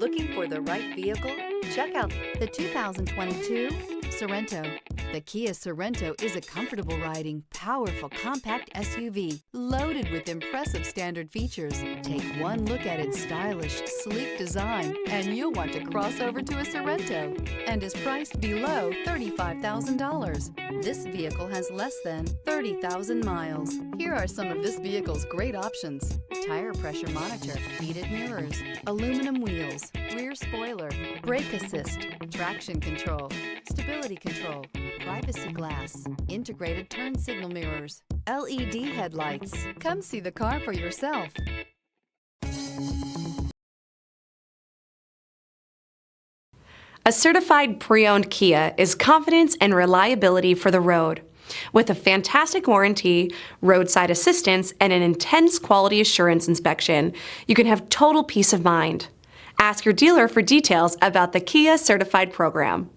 Looking for the right vehicle? Check out the 2022 Sorento. The Kia Sorento is a comfortable riding, powerful compact SUV loaded with impressive standard features. Take one look at its stylish, sleek design and you'll want to cross over to a Sorento, and is priced below $35,000. This vehicle has less than 30,000 miles. Here are some of this vehicle's great options: tire pressure monitor, heated mirrors, aluminum wheels, rear spoiler, brake assist, traction control, stability control, privacy glass, integrated turn signal mirrors, LED headlights. Come see the car for yourself. A certified pre-owned Kia is confidence and reliability for the road. With a fantastic warranty, roadside assistance, and an intense quality assurance inspection, you can have total peace of mind. Ask your dealer for details about the Kia Certified program.